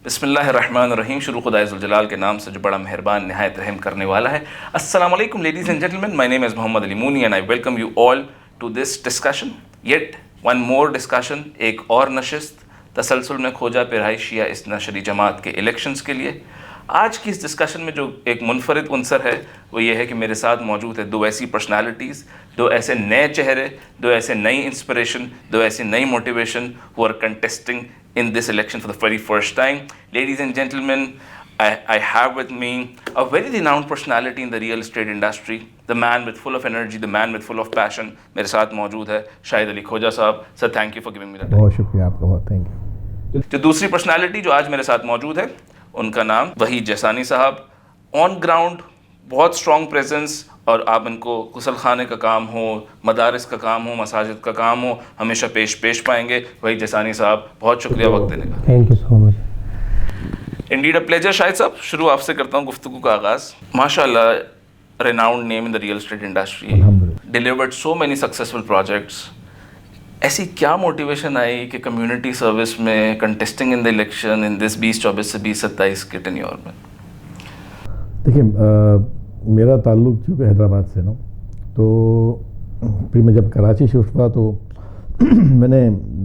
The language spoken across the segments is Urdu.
بسم اللہ الرحمن الرحیم. شروع خدائے ذوالجلال کے نام سے جو بڑا مہربان نہایت رحم کرنے والا ہے. السلام علیکم ladies and gentlemen, my name is Muhammad Ali Moni and I welcome you all to this discussion, yet one more discussion. ایک اور نشست تسلسل میں کھوجا پہ شیعہ اثنا عشری جماعت کے الیکشنز کے لیے. آج کی اس ڈسکشن میں جو ایک منفرد عنصر ہے وہ یہ ہے کہ میرے ساتھ موجود ہے دو ایسی پرسنالٹیز, دو ایسے نئے چہرے, دو ایسے نئی انسپریشن, دو ایسی نئی motivation who are contesting in this election for the very first time. Ladies and gentlemen, I have with me a very renowned personality in the real estate industry, the man with full of energy, the man with full of passion. میرے ساتھ موجود ہے شاہد علی کھوجا صاحب. Sir thank you for giving me the time. بہت شکریہ آپ کا, بہت تھینک یو. جو دوسری پرسنالٹی جو آج میرے ساتھ موجود ہے ان کا نام وحید جیسانی صاحب. آن گراؤنڈ بہت اسٹرانگ پریزنس, اور آپ ان کو غسل خانے کا کام ہو, مدارس کا کام ہو, مساجد کا کام ہو, ہمیشہ پیش پائیں گے. وحید جیسانی صاحب بہت شکریہ وقت دینے کا. Thank you so much. Indeed a pleasure. Shahid sahab شروع آپ سے کرتا ہوں گفتگو کا آغاز. ماشاء اللہ renowned name in the real estate industry, delivered so many successful projects. ایسی کیا موٹیویشن آئی کہ کمیونٹی سروس میں contesting in the election in this 2024 سے 2027 کے ٹینیور میں؟ دیکھیں میرا تعلق چونکہ حیدرآباد سے نا, تو پھر میں جب کراچی شفٹ ہوا تو میں نے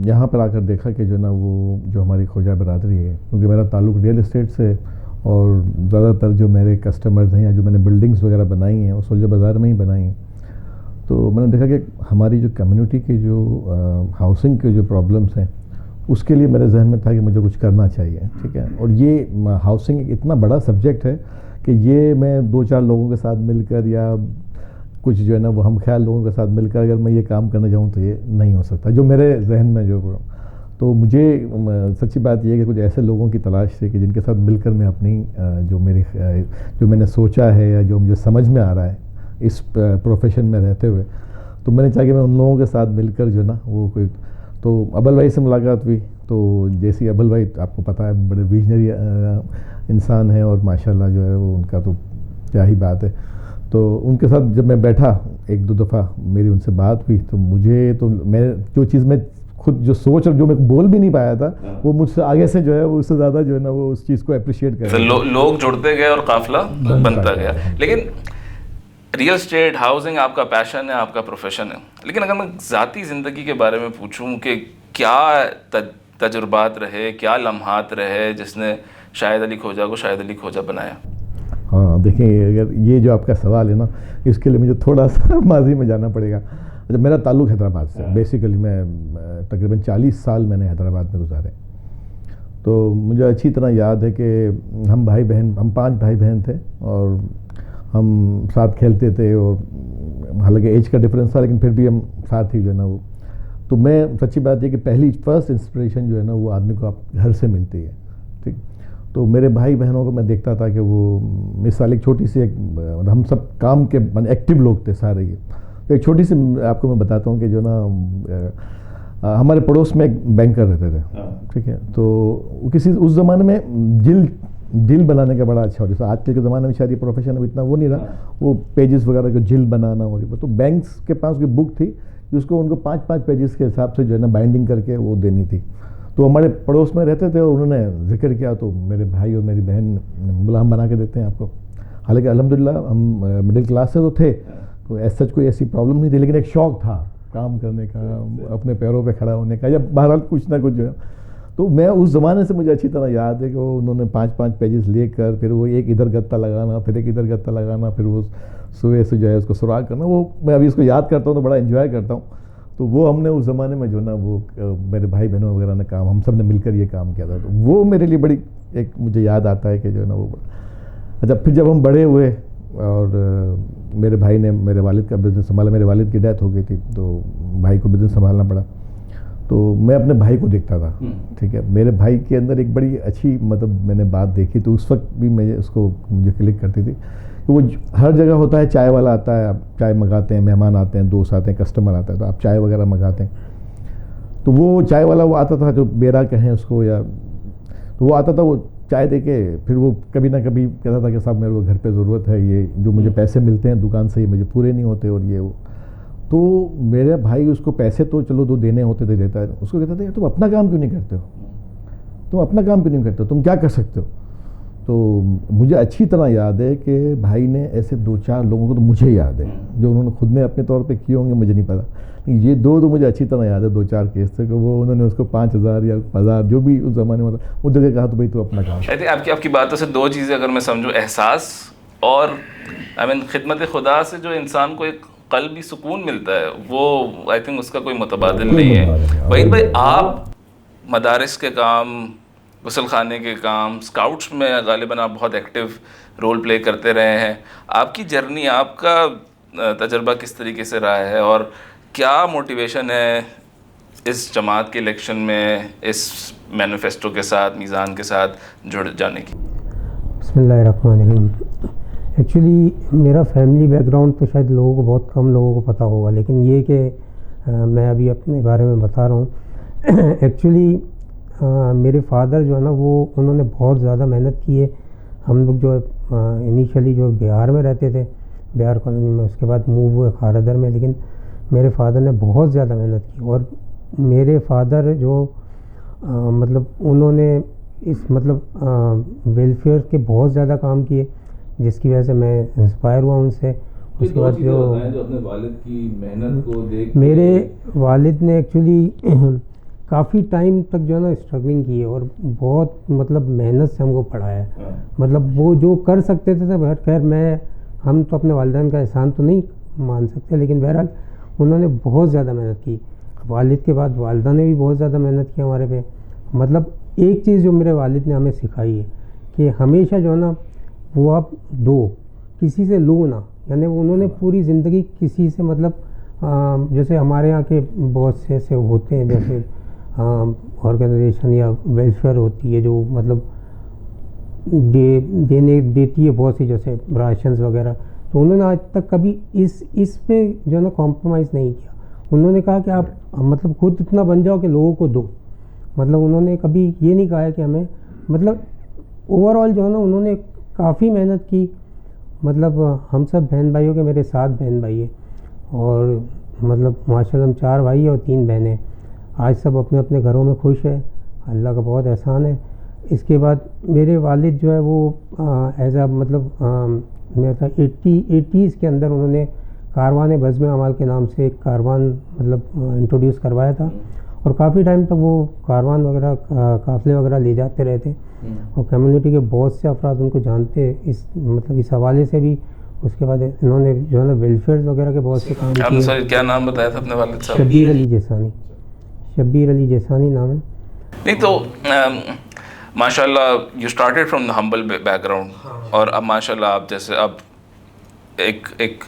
یہاں پر آ کر دیکھا کہ جو نا وہ جو ہماری کھوجا برادری ہے, کیونکہ میرا تعلق ریئل اسٹیٹ سے, اور زیادہ تر جو میرے کسٹمرز ہیں یا جو میں نے بلڈنگس وغیرہ بنائی ہیں وہ سولجر بازار میں ہی بنائی ہیں. تو میں نے دیکھا کہ ہماری جو کمیونٹی کے جو ہاؤسنگ کے جو پرابلمس ہیں اس کے لیے میرے ذہن میں تھا کہ مجھے کچھ کرنا چاہیے. ٹھیک ہے, اور یہ ہاؤسنگ ایک اتنا بڑا سبجیکٹ ہے کہ یہ میں 2-4 لوگوں کے ساتھ مل کر یا کچھ جو ہے نا وہ ہم خیال لوگوں کے ساتھ مل کر اگر میں یہ کام کرنا چاہوں تو یہ نہیں ہو سکتا, جو میرے ذہن میں جو. تو مجھے سچی بات یہ ہے کہ کچھ ایسے لوگوں کی تلاش تھی کہ جن کے ساتھ مل کر میں اپنی جو میں نے سوچا ہے یا جو مجھے سمجھ میں آ رہا ہے اس پروفیشن میں رہتے ہوئے, تو میں نے چاہا کہ میں ان لوگوں کے ساتھ مل کر جو ہے نا وہ کوئی. تو ابل بھائی سے ملاقات ہوئی, تو جیسی ابل بھائی آپ کو پتہ ہے بڑے ویژنری انسان ہیں, اور ماشاءاللہ جو ہے وہ ان کا تو کیا ہی بات ہے. تو ان کے ساتھ جب میں بیٹھا 1-2 دفعہ میری ان سے بات ہوئی, تو مجھے تو میں جو چیز میں خود جو سوچ اور جو میں بول بھی نہیں پایا تھا وہ مجھ سے آگے سے جو ہے وہ اس سے زیادہ جو ہے نا وہ اس چیز کو اپریشیٹ کر رہے ہیں. لوگ جڑتے گئے اور قافلہ بنتا گیا. لیکن ریئل اسٹیٹ ہاؤسنگ آپ کا پیشن ہے, آپ کا پروفیشن ہے, لیکن اگر میں ذاتی زندگی کے بارے میں پوچھوں کہ کیا تجربات رہے, کیا لمحات رہے جس نے شاہد علی کھوجا کو شاہد علی کھوجا بنایا؟ ہاں دیکھیں, اگر یہ جو آپ کا سوال ہے نا اس کے لیے مجھے تھوڑا سا ماضی میں جانا پڑے گا. اچھا, میرا تعلق حیدرآباد سے, بیسیکلی میں تقریباً 40 سال میں نے حیدرآباد میں گزارے. تو مجھے اچھی طرح یاد ہے کہ ہم 5 بھائی بہن تھے, اور ہم ساتھ کھیلتے تھے, اور حالانکہ ایج کا ڈفرینس تھا لیکن پھر بھی ہم ساتھ ہی جو ہے نا وہ. تو میں سچی بات یہ کہ فرسٹ انسپریشن جو ہے نا وہ آدمی کو آپ گھر سے ملتی ہے. ٹھیک, تو میرے بھائی بہنوں کو میں دیکھتا تھا کہ وہ مثال ایک چھوٹی سی ہم سب کام کے ایکٹیو لوگ تھے سارے. یہ تو ایک چھوٹی سی آپ کو میں بتاتا ہوں کہ جو نا ہمارے پڑوس میں ایک بینکر رہتے تھے. ٹھیک ہے, تو وہ اس زمانے میں جل بنانے کا بڑا اچھا ہو, جیسے آج کل کے زمانے میں شاید یہ پروفیشن اتنا وہ نہیں رہا, وہ پیجز وغیرہ کو جل بنانا ہو. تو بینکس کے پاس کوئی بک تھی جس کو ان کو 5 پیجز کے حساب سے جو ہے نا بائنڈنگ کر کے وہ دینی تھی. تو ہمارے پڑوس میں رہتے تھے اور انہوں نے ذکر کیا, تو میرے بھائی اور میری بہن بولا ہم بنا کے دیتے ہیں آپ کو. حالانکہ الحمدللہ ہم مڈل کلاس سے تو تھے, سچ کوئی ایسی پرابلم نہیں تھی, لیکن ایک شوق تھا کام کرنے کا, اپنے پیروں پہ کھڑا ہونے کا, یا بہرحال کچھ نہ کچھ جو ہے. تو میں اس زمانے سے مجھے اچھی طرح یاد ہے کہ وہ انہوں نے 5 پیجز لے کر پھر وہ ایک ادھر گتا لگانا, پھر ایک ادھر گتا لگانا, پھر وہ سوئے سے جو ہے اس کو سراغ کرنا. وہ میں ابھی اس کو یاد کرتا ہوں تو بڑا انجوائے کرتا ہوں. تو وہ ہم نے اس زمانے میں جو نا وہ میرے بھائی بہنوں وغیرہ نے کام, ہم سب نے مل کر یہ کام کیا تھا. تو وہ میرے لیے بڑی ایک مجھے یاد آتا ہے کہ جو ہے نا وہ. اچھا, پھر جب ہم بڑے ہوئے اور میرے بھائی نے میرے والد کا بزنس سنبھالا, میرے والد کی ڈیتھ ہو گئی تھی تو بھائی کو بزنس سنبھالنا پڑا. تو میں اپنے بھائی کو دیکھتا تھا. ٹھیک ہے, میرے بھائی کے اندر ایک بڑی اچھی میں نے بات دیکھی, تو اس وقت بھی میں اس کو مجھے کلک کرتی تھی کہ وہ ہر جگہ ہوتا ہے, چائے والا آتا ہے, آپ چائے منگاتے ہیں, مہمان آتے ہیں, دوست آتے ہیں, کسٹمر آتا ہے, تو آپ چائے وغیرہ منگاتے ہیں. تو وہ چائے والا وہ آتا تھا جو بیرا کہیں اس کو, یا تو وہ آتا تھا, وہ چائے دے کے پھر وہ کبھی نہ کبھی کہتا تھا کہ صاحب میرے کو گھر پہ ضرورت ہے, یہ جو مجھے پیسے ملتے ہیں دکان سے یہ مجھے پورے نہیں ہوتے, اور یہ وہ. تو میرے بھائی اس کو پیسے تو چلو 2 دینے ہوتے تھے, دیتا ہے, اس کو کہتا تھا تم اپنا کام کیوں نہیں کرتے ہو. تم اپنا کام کیوں نہیں کرتے ہو, تم کیا کر سکتے ہو. تو مجھے اچھی طرح یاد ہے کہ بھائی نے ایسے 2-4 لوگوں کو, تو مجھے یاد ہے جو انہوں نے خود نے اپنے طور پہ کیے ہوں گے, مجھے نہیں پتا, لیکن یہ 2 تو مجھے اچھی طرح یاد ہے, 2-4 کیس تھے کہ وہ انہوں نے اس کو 5,000 یا 1,000 جو بھی اس زمانے میں تھا وہ دے کے کہا تو بھائی تو اپنا کام. آپ کی باتوں سے 2 چیزیں اگر میں سمجھوں, احساس اور خدمت خدا سے جو انسان کو ایک قلبی سکون ملتا ہے, وہ آئی تھنک اس کا کوئی متبادل نہیں ہے. وحید بھائی, آپ مدارس کے کام, غسل خانے کے کام, اسکاؤٹس میں غالباً آپ بہت ایکٹیو رول پلے کرتے رہے ہیں. آپ کی جرنی, آپ کا تجربہ کس طریقے سے رہا ہے, اور کیا موٹیویشن ہے اس جماعت کے الیکشن میں اس مینیفیسٹو کے ساتھ, میزان کے ساتھ جڑ جانے کی؟ بسم اللہ الرحمن الرحیم. ایکچولی میرا فیملی بیک گراؤنڈ تو شاید لوگوں کو, بہت کم لوگوں کو پتہ ہوگا, لیکن یہ کہ میں ابھی اپنے بارے میں بتا رہا ہوں. ایکچولی میرے فادر جو ہے نا, وہ انہوں نے بہت زیادہ محنت کی ہے. ہم لوگ جو انیشلی جو بہار میں رہتے تھے, بہار کالونی میں, اس کے بعد موو ہوئے خاردر میں, لیکن میرے فادر نے بہت زیادہ محنت کی. اور میرے فادر جو مطلب انہوں نے اس مطلب ویلفیئر کے بہت زیادہ کام کیے, جس کی وجہ سے میں انسپائر ہوا ان سے. اس کے بعد جو اپنے والد کی محنت کو دیکھ, میرے والد نے ایکچولی کافی ٹائم تک جو ہے نا اسٹرگلنگ کی ہے, اور بہت مطلب محنت سے ہم کو پڑھایا ہے. مطلب وہ جو کر سکتے تھے, خیر ہم تو اپنے والدین کا احسان تو نہیں مان سکتے, لیکن بہرحال انہوں نے بہت زیادہ محنت کی. والد کے بعد والدہ نے بھی بہت زیادہ محنت کی ہمارے پہ. مطلب ایک چیز جو میرے والد نے ہمیں سکھائی ہے کہ ہمیشہ جو ہے نا وہ آپ دو, کسی سے لو نہ. یعنی انہوں نے پوری زندگی کسی سے مطلب جیسے ہمارے یہاں کے بہت سے ایسے ہوتے ہیں, جیسے آرگنائزیشن یا ویلفیئر ہوتی ہے جو مطلب دیتی ہے بہت سی, جیسے راشنز وغیرہ. تو انہوں نے آج تک کبھی اس پہ جو ہے نا کمپرومائز نہیں کیا. انہوں نے کہا کہ آپ مطلب خود اتنا بن جاؤ کہ لوگوں کو دو. مطلب انہوں نے کبھی یہ نہیں کہا ہے کہ ہمیں, مطلب اوور آل جو ہے نا انہوں نے کافی محنت کی. مطلب ہم سب بہن بھائیوں کے, میرے 7 بہن بھائی ہیں, اور مطلب ماشاء اللہ ہم 4 بھائی ہیں اور 3 بہنیں. آج سب اپنے اپنے گھروں میں خوش ہے, اللہ کا بہت احسان ہے. اس کے بعد میرے والد جو ہے وہ ایز اے مطلب میرا تھا 80s کے اندر انہوں نے کاروان بزم اعمال کے نام سے ایک کاروان مطلب انٹروڈیوس کروایا تھا, اور کافی ٹائم تک وہ کاروان وغیرہ قافلے وغیرہ لے جاتے رہتے, اور کمیونٹی کے بہت سے افراد ان کو جانتے اس مطلب اس حوالے سے بھی. اس کے بعد انہوں نے جو ہے نا ویلفیئر وغیرہ کے بہت سے کام کیے. کیا نام بتایا تھا اپنے والد صاحب؟ شبیر علی جیسانی. شبیر علی جیسانی نام ہے. نہیں تو ماشاء اللہ you started from the humble background, اور اب ماشاء اللہ آپ جیسے اب ایک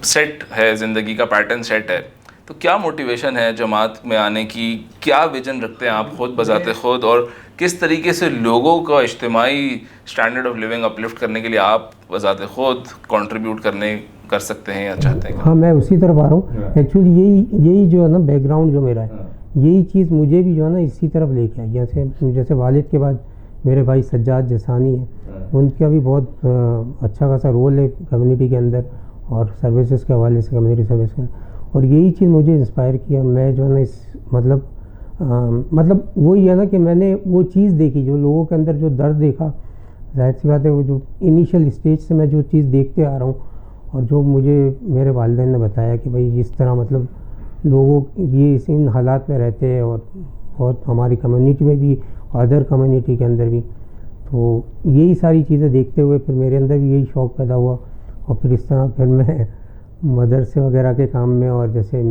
سیٹ ہے, زندگی کا پیٹرن سیٹ ہے. تو کیا موٹیویشن ہے جماعت میں آنے کی, کیا ویژن رکھتے ہیں آپ خود بذات خود, اور کس طریقے سے لوگوں کا اجتماعی اسٹینڈرڈ آف لیونگ اپلفٹ کرنے کے لیے آپ بذات خود کنٹریبیوٹ کر سکتے ہیں یا چاہتے ہیں؟ ہاں, میں اسی طرف آ رہا ہوں. ایکچولی یہی جو ہے نا بیک گراؤنڈ جو میرا ہے, یہی چیز مجھے بھی جو ہے نا اسی طرف لے کے آئی. جیسے والد کے بعد میرے بھائی سجاد جیسانی ہیں, ان کا بھی بہت اچھا خاصا رول ہے کمیونٹی کے اندر اور سروسز کے حوالے سے, کمیونٹی سروس کے. اور یہی چیز مجھے انسپائر کیا. میں جو ہے نا اس مطلب وہی ہے نا کہ میں نے وہ چیز دیکھی جو لوگوں کے اندر جو درد دیکھا. ظاہر سی بات ہے وہ جو انیشیل اسٹیج سے میں جو چیز دیکھتے آ رہا ہوں, اور جو مجھے میرے والدین نے بتایا کہ بھائی اس طرح مطلب لوگوں یہ ان حالات میں رہتے ہیں, اور بہت ہماری کمیونٹی میں بھی, ادر کمیونٹی کے اندر بھی. تو یہی ساری چیزیں دیکھتے ہوئے پھر میرے اندر بھی یہی شوق پیدا ہوا, اور پھر اس طرح پھر میں مدرسے وغیرہ کے کام میں, اور جیسے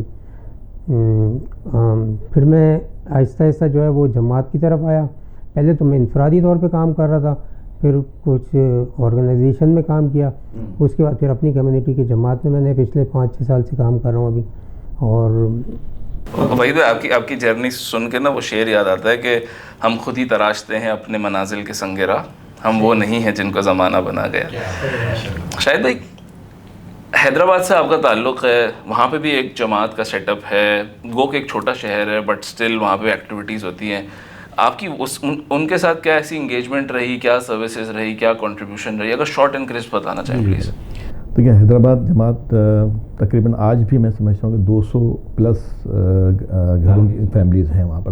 پھر میں آہستہ آہستہ جو ہے وہ جماعت کی طرف آیا. پہلے تو میں انفرادی طور پہ کام کر رہا تھا, پھر کچھ آرگنائزیشن میں کام کیا, اس کے بعد پھر اپنی کمیونٹی کی جماعت میں نے پچھلے 5-6 سال سے کام کر رہا ہوں ابھی. اور وحید بھائی, آپ کی جرنی سن کے نا وہ شعر یاد آتا ہے کہ ہم خود ہی تراشتے ہیں اپنے منازل کے سنگ راہ, ہم وہ نہیں ہیں جن کو زمانہ بنا گیا. شاہد بھائی, حیدرآباد سے آپ کا تعلق ہے, وہاں پہ بھی ایک جماعت کا سیٹ اپ ہے, گو کہ ایک چھوٹا شہر ہے بٹ اسٹل وہاں پہ ایکٹیویٹیز ہوتی ہیں. آپ کی ان کے ساتھ کیا ایسی انگیجمنٹ رہی, کیا سروسز رہی, کیا کنٹریبیوشن رہی, اگر شارٹ اینڈ کرسپ بتانا چاہیں پلیز. دیکھیں, حیدرآباد جماعت تقریباً آج بھی میں سمجھتا ہوں کہ 200+ گھروں کی فیملیز ہیں وہاں پر,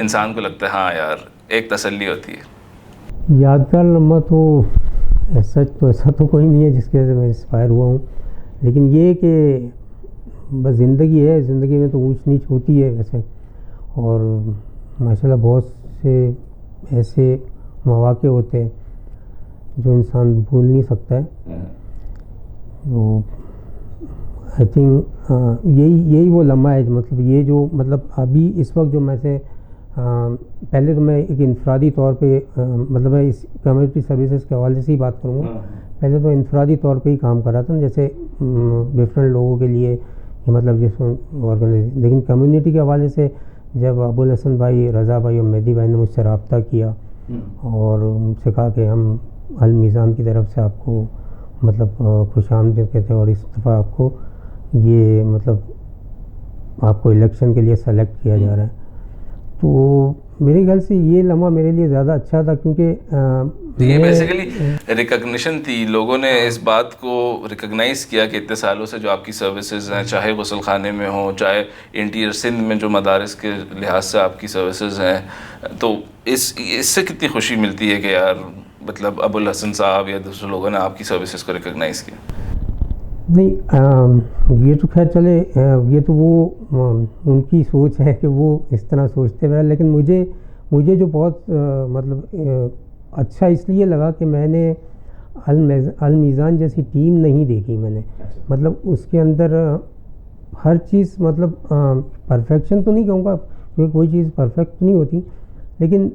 انسان کو لگتا ہے ہاں یار ایک تسلی ہوتی ہے؟ یادگار لمحہ تو ایسا تو کوئی نہیں ہے جس کی وجہ سے میں انسپائر ہوا ہوں، لیکن یہ کہ بس زندگی ہے، زندگی میں تو اونچ نیچ ہوتی ہے ویسے، اور ماشاءاللہ بہت سے ایسے مواقع ہوتے ہیں جو انسان بھول نہیں سکتا ہے. وہ آئی تھنک یہی وہ لمحہ ہے، مطلب یہ جو مطلب ابھی اس وقت جو میں سے پہلے تو میں ایک انفرادی طور پہ مطلب میں اس کمیونٹی سروسز کے حوالے سے ہی بات کروں گا. پہلے تو انفرادی طور پہ ہی کام کر رہا تھا، جیسے ڈفرینٹ لوگوں کے لیے مطلب جس آرگنائزیشن، لیکن کمیونٹی کے حوالے سے جب ابو الحسن بھائی، رضا بھائی اور مہدی بھائی نے مجھ سے رابطہ کیا اور مجھ سے کہا کہ ہم المیزان کی طرف سے آپ کو مطلب خوش آمدید کہتے ہیں، اور اس دفعہ آپ کو یہ مطلب آپ کو الیکشن کے لیے سلیکٹ کیا جا رہا ہے، تو میرے خیال سے یہ لمحہ میرے لیے زیادہ اچھا تھا، کیونکہ یہ بیسیکلی ریکگنیشن تھی. لوگوں نے اس بات کو ریکگنائز کیا کہ اتنے سالوں سے جو آپ کی سروسز ہیں، چاہے غسل خانے میں ہوں، چاہے انٹیریئر سندھ میں جو مدارس کے لحاظ سے آپ کی سروسز ہیں، تو اس سے کتنی خوشی ملتی ہے کہ یار مطلب ابو الحسن صاحب یا دوسرے لوگوں نے آپ کی سروسز کو ریکگنائز کیا. نہیں یہ تو خیر چلے، یہ تو وہ ان کی سوچ ہے کہ وہ اس طرح سوچتے رہے، لیکن مجھے جو بہت مطلب اچھا اس لیے لگا کہ میں نے المیزان جیسی ٹیم نہیں دیکھی میں نے، مطلب اس کے اندر ہر چیز مطلب پرفیکشن تو نہیں کہوں گا کیونکہ کوئی چیز پرفیکٹ نہیں ہوتی، لیکن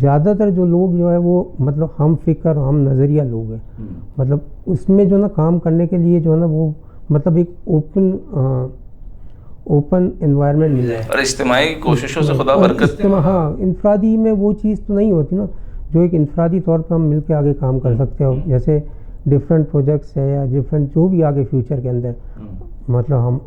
زیادہ تر جو لوگ جو ہے وہ مطلب ہم فکر ہم نظریہ لوگ ہیں، مطلب اس میں جو ہے نا کام کرنے کے لیے جو ہے نا وہ مطلب ایک اوپن انوائرمنٹ ملا ہے اور اجتماعی کوششوں سے خدا برکت. ہاں انفرادی میں وہ چیز تو نہیں ہوتی نا جو ایک انفرادی طور پہ ہم مل کے آگے کام کر سکتے ہو، جیسے ڈفرینٹ پروجیکٹس ہے یا ڈفرینٹ جو بھی آگے فیوچر کے اندر مطلب ہم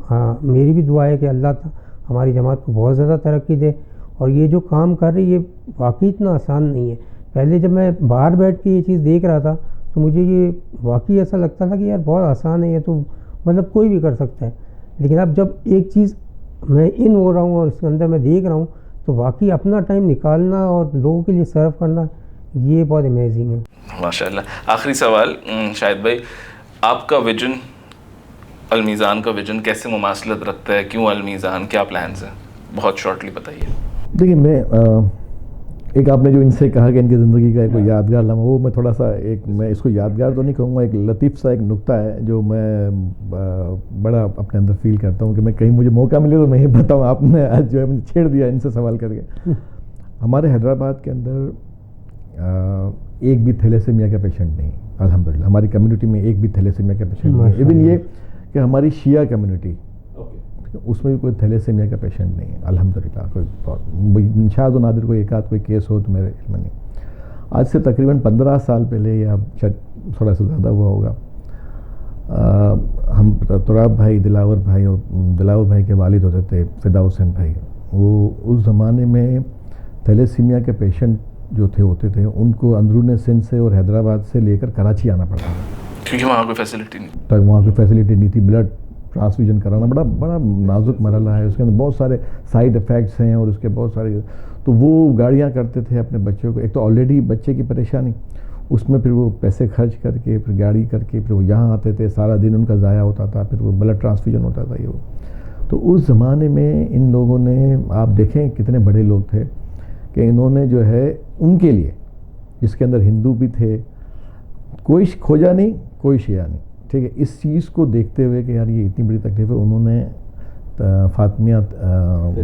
میری بھی دعا ہے کہ اللہ ہماری جماعت کو بہت زیادہ ترقی دے. اور یہ جو کام کر رہی ہے واقعی اتنا آسان نہیں ہے. پہلے جب میں باہر بیٹھ کے یہ چیز دیکھ رہا تھا تو مجھے یہ واقعی ایسا لگتا تھا کہ یار بہت آسان ہے، یہ تو مطلب کوئی بھی کر سکتا ہے، لیکن اب جب ایک چیز میں ان ہو رہا ہوں اور اس کے اندر میں دیکھ رہا ہوں تو واقعی اپنا ٹائم نکالنا اور لوگوں کے لیے سرو کرنا یہ بہت امیزنگ ہے. ماشاء اللہ. آخری سوال شاہد بھائی، آپ کا ویژن، المیزان کا ویژن کیسے مماثلت رکھتا ہے؟ کیوں المیزان؟ کیا پلانز ہیں؟ بہت شارٹلی بتائیے. دیکھیے میں ایک آپ نے جو ان سے کہا کہ ان کی زندگی کا کوئی یادگار لمحہ، وہ میں تھوڑا سا میں اس کو یادگار تو نہیں کہوں گا، ایک لطیف سا ایک نکتہ ہے جو میں بڑا اپنے اندر فیل کرتا ہوں کہ میں کہیں مجھے موقع ملے تو میں یہ بتاؤں. آپ نے آج جو ہے مجھے چھیڑ دیا ان سے سوال کر کے. ہمارے حیدرآباد کے اندر ایک بھی تھیلیسیمیا کا پیشنٹ نہیں، الحمدللہ ہماری کمیونٹی میں ایک بھی تھیلیسیمیا کا پیشنٹ نہیں. ایون یہ کہ ہماری شیعہ کمیونٹی اس میں بھی کوئی تھیلیسیمیا کا پیشنٹ نہیں ہے الحمدللہ. کوئی شاید و نادر کوئی ایک آدھ کوئی کیس ہو تو میرے علم میں نہیں. آج سے تقریباً 15 سال پہلے یا شاید تھوڑا سا زیادہ ہوا ہوگا، ہم تراب بھائی، دلاور بھائی، اور دلاور بھائی کے والد ہوتے تھے فدا حسین بھائی، وہ اس زمانے میں تھیلیسیمیا کے پیشنٹ جو ہوتے تھے ان کو اندرون سندھ سے اور حیدرآباد سے لے کر کراچی آنا پڑتا تھا کیونکہ وہاں کوئی فیسلٹی نہیں، وہاں کوئی فیسلٹی نہیں تھی. بلڈ ٹرانسفیوژن کرانا بڑا نازک مرحلہ ہے، اس کے اندر بہت سارے سائیڈ افیکٹس ہیں اور اس کے بہت سارے. تو وہ گاڑیاں کرتے تھے اپنے بچوں کو، ایک تو آلریڈی بچے کی پریشانی، اس میں پھر وہ پیسے خرچ کر کے پھر گاڑی کر کے پھر وہ یہاں آتے تھے، سارا دن ان کا ضائع ہوتا تھا، پھر وہ بلڈ ٹرانسفیوژن ہوتا تھا یہ وہ. تو اس زمانے میں ان لوگوں نے، آپ دیکھیں کتنے بڑے لوگ تھے کہ انہوں نے جو ہے ان کے لیے، جس کے اندر ہندو بھی تھے، کوئی کھوجا نہیں کوئی شیعہ نہیں، ٹھیک ہے، اس چیز کو دیکھتے ہوئے کہ یار یہ اتنی بڑی تکلیف ہے، انہوں نے Fatimiyah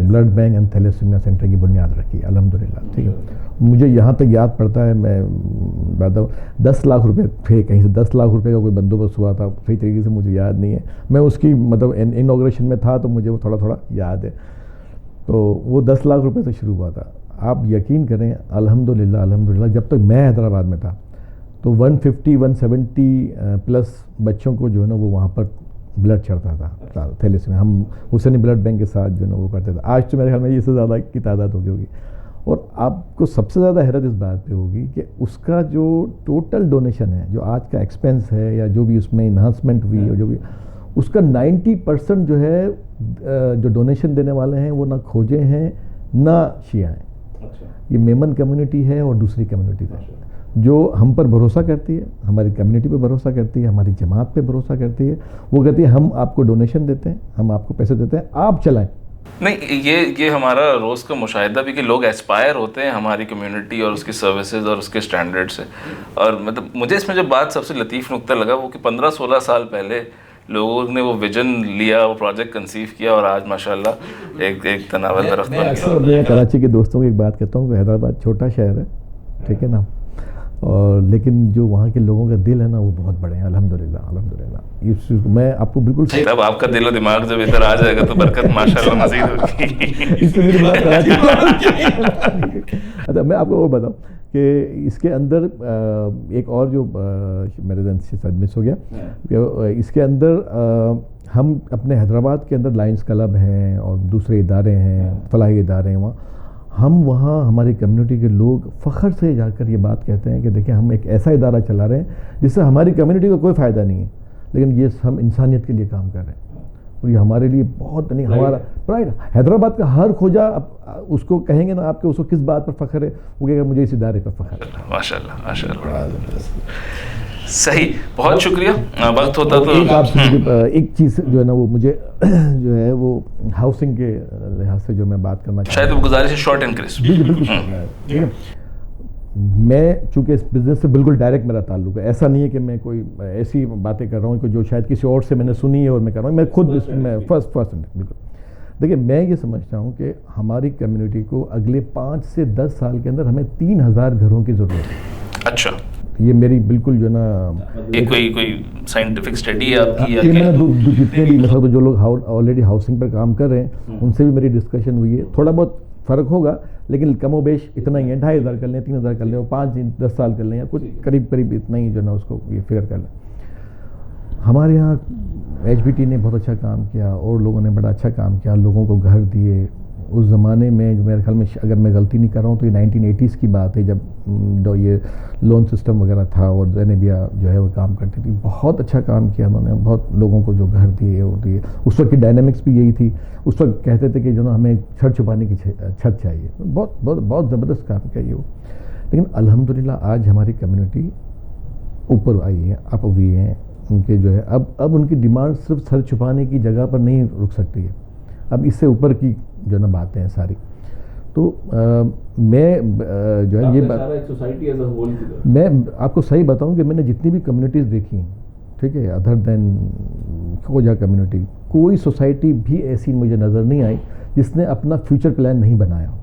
blood bank and thalassemia centre کی بنیاد رکھی الحمدللہ. ٹھیک ہے، مجھے یہاں تک یاد پڑتا ہے، میں 10 لاکھ روپے تھے، کہیں سے 10 لاکھ روپے کا کوئی بندوبست ہوا تھا، صحیح طریقے سے مجھے یاد نہیں ہے، میں اس کی مطلب انوگریشن میں تھا تو مجھے وہ تھوڑا یاد ہے. تو وہ 10 لاکھ روپے سے شروع ہوا تھا. آپ یقین کریں الحمدللہ جب تک میں حیدرآباد میں تھا تو 150-170 پلس بچوں کو جو ہے نا وہ وہاں پر بلڈ چڑھتا تھا تھیلیسیمیا. ہم حسینی بلڈ بینک کے ساتھ جو ہے نا وہ کرتے تھے. آج تو میرے خیال میں اس سے زیادہ کی تعداد ہوگی. اور آپ کو سب سے زیادہ حیرت اس بات پہ ہوگی کہ اس کا جو ٹوٹل ڈونیشن ہے، جو آج کا ایکسپینس ہے یا جو بھی اس میں انہانسمنٹ ہوئی اور جو بھی اس کا 90% جو ہے جو ڈونیشن دینے والے ہیں وہ نہ کھوجے ہیں نہ شیعہ ہیں. یہ میمن کمیونٹی ہے اور دوسری کمیونٹی ہے جو ہم پر بھروسہ کرتی ہے, ہماری کمیونٹی پہ بھروسہ کرتی ہے, ہماری جماعت پہ بھروسہ کرتی ہے. وہ کہتی ہے ہم آپ کو ڈونیشن دیتے ہیں, ہم آپ کو پیسے دیتے ہیں, آپ چلائیں. نہیں, یہ ہمارا روز کا مشاہدہ بھی کہ لوگ ایسپائر ہوتے ہیں ہماری کمیونٹی اور اس کی سروسز اور اس کے اسٹینڈرڈ سے. اور مطلب مجھے اس میں جو بات سب سے لطیف نقطہ لگا وہ کہ 15-16 سال پہلے لوگوں نے وہ ویژن لیا, وہ پروجیکٹ کنسیو کیا, اور آج ماشاءاللہ ایک تناول درخت بن گیا. میں کراچی کے دوستوں کو ایک بات کہتا ہوں کہ حیدرآباد چھوٹا شہر ہے, ٹھیک ہے نا, اور لیکن جو وہاں کے لوگوں کا دل ہے نا وہ بہت بڑے ہیں, الحمدللہ الحمدللہ. اس میں آپ کو بالکل صحیح, اب آپ کا دل و دماغ جب ادھر آ جائے گا تو برکت ماشاءاللہ مزید ہوگی. اس پہ میری بات اچھا میں آپ کو اور بتاؤں کہ اس کے اندر ایک اور جو میرے ذہن سے شاید مس ہو گیا کہ اس کے اندر ہم اپنے حیدرآباد کے اندر لائنس کلب ہیں اور دوسرے ادارے ہیں, فلاحی ادارے ہیں, وہاں ہماری کمیونٹی کے لوگ فخر سے جا کر یہ بات کہتے ہیں کہ دیکھیں ہم ایک ایسا ادارہ چلا رہے ہیں جس سے ہماری کمیونٹی کو کوئی فائدہ نہیں ہے, لیکن یہ ہم انسانیت کے لیے کام کر رہے ہیں. اور یہ ہمارے لیے بہت نہیں, ہمارا پرائڈ. حیدرآباد کا ہر کھوجا اس کو کہیں گے نا آپ کے اس کو کس بات پر فخر ہے, وہ کہے گا مجھے اس ادارے پر فخر ہے. ماشاءاللہ ماشاءاللہ. صحیح, بہت شکریہ. وقت ہوتا تو آپ سے ایک چیز جو ہے نا وہ مجھے جو ہے وہ ہاؤسنگ کے لحاظ سے جو میں بات کرنا شاید وہ گزارش ہے شارٹ اینڈ کرسپ. بالکل. میں چونکہ اس بزنس سے بالکل ڈائریکٹ میرا تعلق ہے, ایسا نہیں ہے کہ میں کوئی ایسی باتیں کر رہا ہوں کہ جو شاید کسی اور سے میں نے سنی ہے اور میں کر رہا ہوں. میں خود اس میں فرسٹ بالکل. دیکھیں میں یہ سمجھتا ہوں کہ ہماری کمیونٹی کو اگلے 5 سے 10 سال کے اندر ہمیں 3000 گھروں کی ضرورت ہے. اچھا, یہ میری بالکل جو ہے نا یہ کوئی سائنٹیفک اسٹڈی ہے آپ کی؟ یہ میں نے جتنے بھی مثلا جو لوگ آلریڈی ہاؤسنگ پر کام کر رہے ہیں ان سے بھی میری ڈسکشن ہوئی ہے. تھوڑا بہت فرق ہوگا لیکن کم و بیش اتنا ہی ہے, 2500 کر لیں, 3000 کر لیں, اور 5-10 سال کر لیں, یا کچھ قریب اتنا ہی جو نا اس کو یہ فگر کر لیں. ہمارے یہاں HBT نے بہت اچھا کام کیا اور لوگوں نے بڑا اچھا کام کیا, لوگوں کو گھر دیے. اس زمانے میں جو میرے خیال میں اگر میں غلطی نہیں کر رہا ہوں تو یہ 1980s کی بات ہے جب یہ لون سسٹم وغیرہ تھا اور زینبیہ جو ہے وہ کام کرتی تھی. بہت اچھا کام کیا انہوں نے, بہت لوگوں کو جو گھر دیے اور دیے. اس وقت کی ڈائنامکس بھی یہی تھی. اس وقت کہتے تھے کہ جو نا ہمیں چھت چھپانے کی چھت چاہیے. بہت بہت بہت زبردست کام کیا یہ وہ. لیکن الحمدللہ آج ہماری کمیونٹی اوپر آئی ہے, اپ ہوئی ہے. ان کے جو ہے اب ان کی ڈیمانڈ صرف سر چھپانے کی جگہ پر نہیں رک سکتی ہے, اب اس سے اوپر کی جو نا باتیں ہیں ساری. تو میں جو ہے یہ بات میں آپ کو صحیح بتاؤں کہ میں نے جتنی بھی کمیونٹیز دیکھی ہیں, ٹھیک ہے, ادر دین کھوجا کمیونٹی, کوئی سوسائٹی بھی ایسی مجھے نظر نہیں آئی جس نے اپنا فیوچر پلان نہیں بنایا ہو.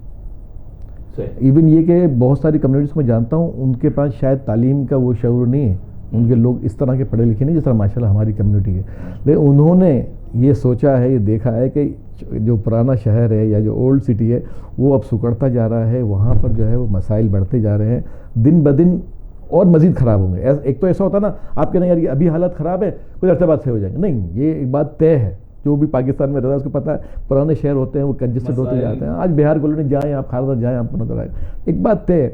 ایون یہ کہ بہت ساری کمیونٹیز کو میں جانتا ہوں ان کے پاس شاید تعلیم کا وہ شعور نہیں ہے, ان کے لوگ اس طرح کے پڑھے لکھے نہیں جس طرح ماشاءاللہ ہماری کمیونٹی ہے. لیکن انہوں نے یہ سوچا ہے, یہ دیکھا ہے کہ جو پرانا شہر ہے یا جو اولڈ سٹی ہے وہ اب سکڑتا جا رہا ہے, وہاں پر جو ہے وہ مسائل بڑھتے جا رہے ہیں دن بدن اور مزید خراب ہوں گے. ایک تو ایسا ہوتا نا آپ کہنا یار یہ ابھی حالت خراب ہے کچھ عرصے بعد سے ہو جائیں گے, نہیں, یہ ایک بات طے ہے. جو بھی پاکستان میں رہتا ہے اس کو پتہ ہے پرانے شہر ہوتے ہیں وہ کنجسٹڈ ہوتے جاتے ہیں. آج بہار کالونی جائیں آپ, خاردار جائیں آپ کو نظر آئے گا. ایک بات طے ہے,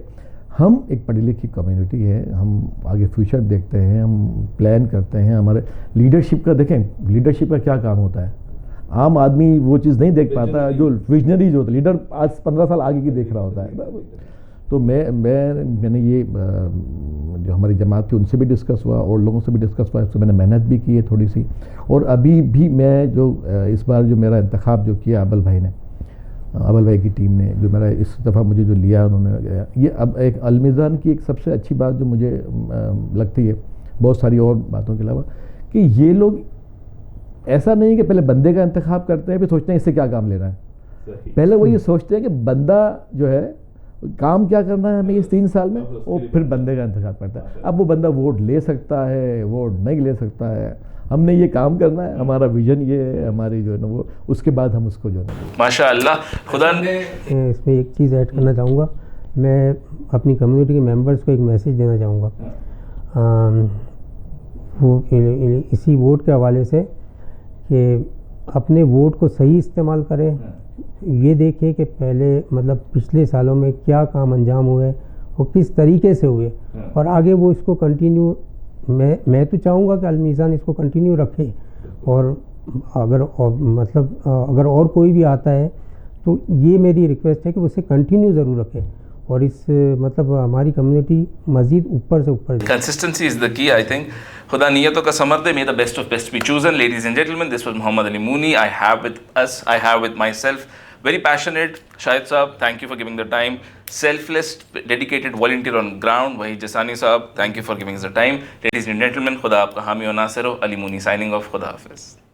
ہم ایک پڑھی لکھی کمیونٹی ہے, ہم آگے فیوچر دیکھتے ہیں, ہم پلان کرتے ہیں. ہمارے لیڈرشپ کا دیکھیں, لیڈرشپ کا کیا کام ہوتا ہے, عام آدمی وہ چیز نہیں دیکھ پاتا. جو ویژنری جو ہوتا ہے لیڈر آج 15 سال آگے کی دیکھ رہا ہوتا ہے. تو میں نے یہ جو ہماری جماعت تھی ان سے بھی ڈسکس ہوا اور لوگوں سے بھی ڈسکس ہوا, اس سے میں نے محنت بھی کی ہے تھوڑی سی. اور ابھی بھی میں جو اس بار جو میرا انتخاب جو کیا ابل بھائی کی ٹیم نے, جو میرا اس دفعہ مجھے جو لیا انہوں نے, یہ اب ایک المیزان کی ایک سب سے اچھی بات جو مجھے لگتی ہے بہت ساری اور باتوں کے علاوہ, کہ یہ لوگ ایسا نہیں کہ پہلے بندے کا انتخاب کرتے ہیں پھر سوچتے ہیں اس سے کیا کام لینا ہے. پہلے وہ یہ سوچتے ہیں کہ بندہ جو ہے کام کیا کرنا ہے ہمیں اس 3 سال میں, اور پھر بندے کا انتخاب کرتا ہے. اب وہ بندہ ووٹ لے سکتا ہے, ووٹ نہیں لے سکتا ہے, ہم نے یہ کام کرنا ہے, ہمارا ویژن یہ ہے, ہماری جو ہے نا وہ, اس کے بعد ہم اس کو جو ہے ماشاء اللہ. خدا نے اس میں ایک چیز ایڈ کرنا چاہوں گا, میں اپنی کمیونٹی کے ممبرس کو ایک میسیج دینا چاہوں گا وہ اسی ووٹ کے حوالے سے کہ اپنے ووٹ کو صحیح استعمال کریں. یہ دیکھیں کہ پہلے مطلب پچھلے سالوں میں کیا کام انجام ہوئے اور کس طریقے سے ہوئے, اور آگے وہ اس کو کنٹینیو, میں تو چاہوں گا کہ المیزان اس کو کنٹینیو رکھے. اور اگر اور کوئی بھی آتا ہے تو یہ میری ریکویسٹ ہے کہ اسے کنٹینیو ضرور رکھیں اور اس مطلب ہماری کمیونٹی مزید اوپر سے اوپر جائے. Consistency is the key, I think. خدا نیتوں کا ثمر دے. May the best of best be chosen. Ladies and gentlemen, this was Muhammad Ali Mooni. I have with myself very passionate Shahid Saab. Thank you for giving the time. Selfless, dedicated volunteer on ground. Wahid Jasani Saab. Thank you for giving us the time. Ladies and gentlemen, خدا آپ کا حامی و ناصر ہو. Ali Mooni signing off. خدا حافظ.